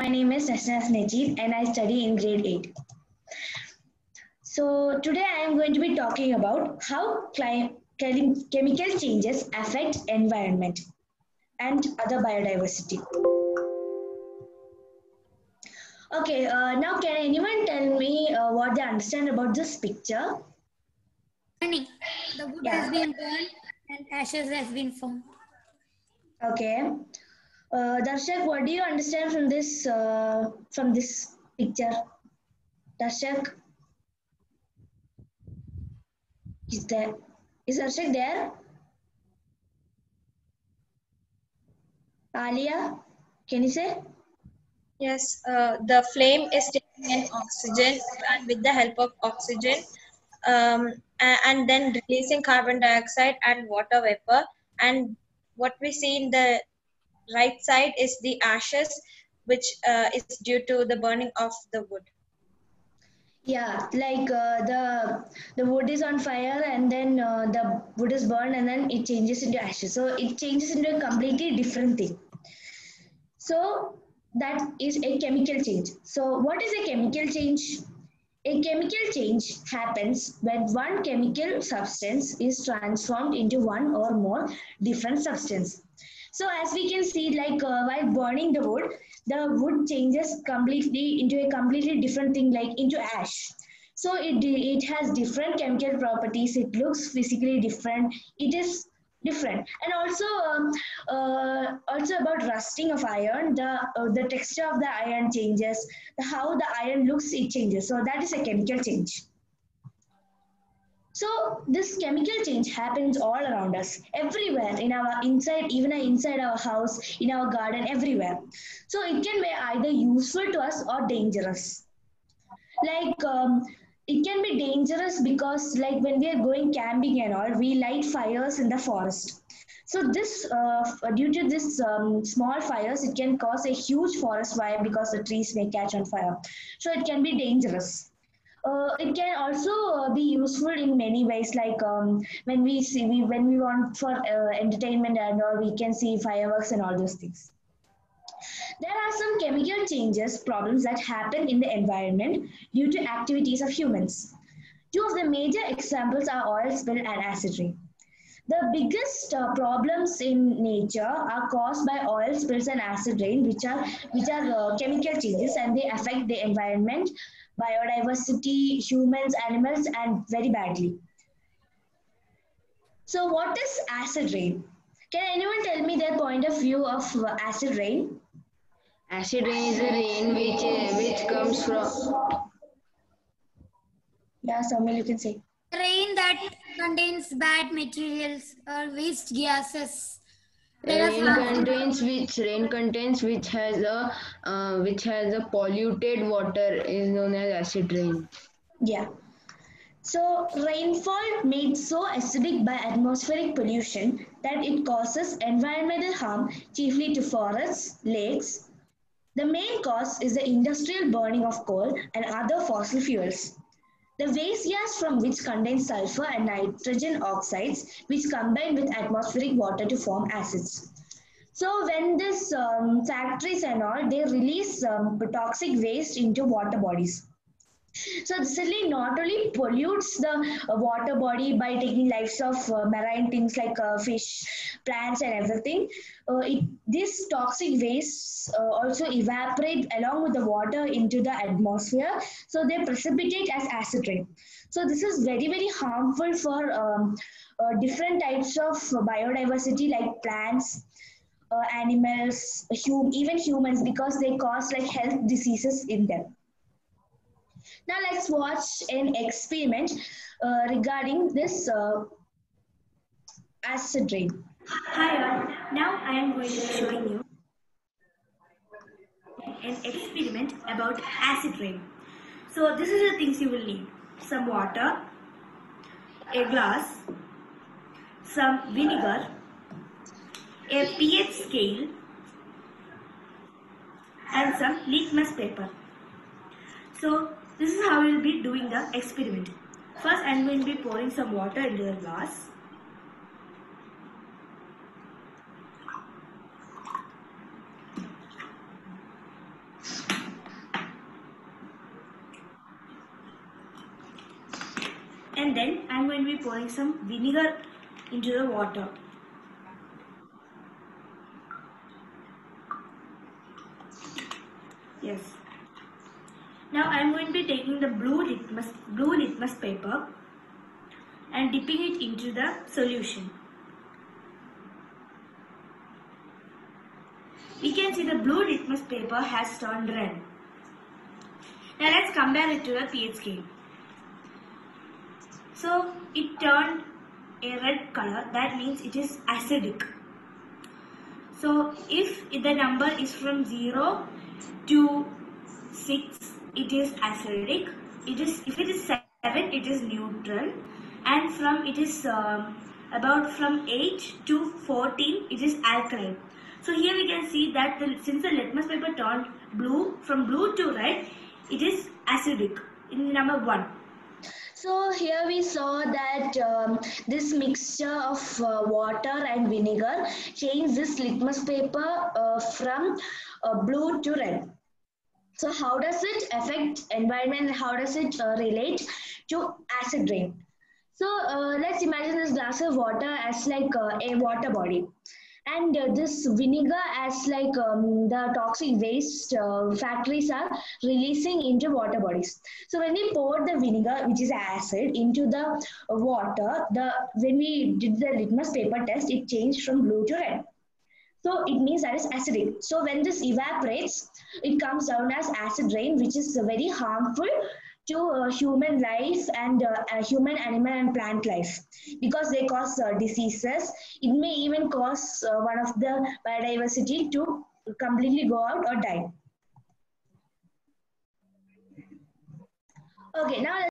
My name is Nasnas Najib and I study in grade 8. So today I am going to be talking about how chemical changes affect environment and other biodiversity. Okay, now can anyone tell me what they understand about this picture? Burning. The wood has been burned and ashes has been formed. Okay. Darshak, what do you understand from this picture? Darshak? Is Darshak there? Alia, can you say? Yes, the flame is taking in oxygen, and with the help of oxygen, and then releasing carbon dioxide and water vapor. And what we see in the right side is the ashes, which is due to the burning of the wood. Yeah, like the wood is on fire and then the wood is burned and then it changes into ashes. So it changes into a completely different thing. So that is a chemical change. So what is a chemical change? A chemical change happens when one chemical substance is transformed into one or more different substance. So as we can see, like while burning the wood changes completely into a completely different thing, like into ash. So it has different chemical properties. It looks physically different. It is different, and also about rusting of iron. The texture of the iron changes. How the iron looks, it changes. So that is a chemical change. So this chemical change happens all around us, everywhere, in our inside, even inside our house, in our garden, everywhere. So it can be either useful to us or dangerous. Like it can be dangerous because, like when we are going camping and all, we light fires in the forest. So this, due to this small fires, it can cause a huge forest fire because the trees may catch on fire. So it can be dangerous. It can also be useful in many ways, like when when we want for entertainment and all, we can see fireworks and all those things. There are some chemical changes problems that happen in the environment due to activities of humans. Two of the major examples are oil spill and acid rain. The biggest problems in nature are caused by oil spills and acid rain, which are chemical changes, and they affect the environment, biodiversity, humans, animals, and very badly. So, what is acid rain? Can anyone tell me their point of view of acid rain? Acid rain is a rain which comes from. Yeah, Samuel, you can say. Rain that contains bad materials or waste gases. Rain contains which has a polluted water is known as acid rain. Yeah. So, rainfall made so acidic by atmospheric pollution that it causes environmental harm, chiefly to forests, lakes. The main cause is the industrial burning of coal and other fossil fuels. The waste gas from which contains sulfur and nitrogen oxides, which combine with atmospheric water to form acids. So when this factories and all, they release toxic waste into water bodies. So this really not only pollutes the water body by taking lives of marine things like fish, plants, and everything. This toxic waste also evaporate along with the water into the atmosphere. So they precipitate as acid rain. So this is very harmful for different types of biodiversity like plants, animals, even humans, because they cause like health diseases in them. Now let's watch an experiment regarding this acid rain. Hi all, now I am going to be showing you an experiment about acid rain. So this is the things you will need. Some water, a glass, some vinegar, a pH scale and some litmus paper. So this is how we will be doing the experiment. First I am going to be pouring some water into the glass. And then I'm going to be pouring some vinegar into the water. Yes. Now I'm going to be taking the blue litmus paper and dipping it into the solution. We can see the blue litmus paper has turned red. Now let's compare it to the pH scale. So it turned a red color, that means it is acidic. So if the number is from 0 to 6, it is acidic. If it is 7, it is neutral, and from from 8 to 14, it is alkaline. So here we can see that since the litmus paper turned blue, from blue to red, it is acidic in number 1. So here we saw that this mixture of water and vinegar changed this litmus paper from blue to red. So how does it affect environment? How does it relate to acid rain? So let's imagine this glass of water as like a water body, and this vinegar as like the toxic waste factories are releasing into water bodies. So when we pour the vinegar, which is acid, into the water, when we did the litmus paper test, it changed from blue to red. So it means that is acidic. So when this evaporates, it comes down as acid rain, which is very harmful to human life and human, animal, and plant life, because they cause diseases. It may even cause one of the biodiversity to completely go out or die. Okay, now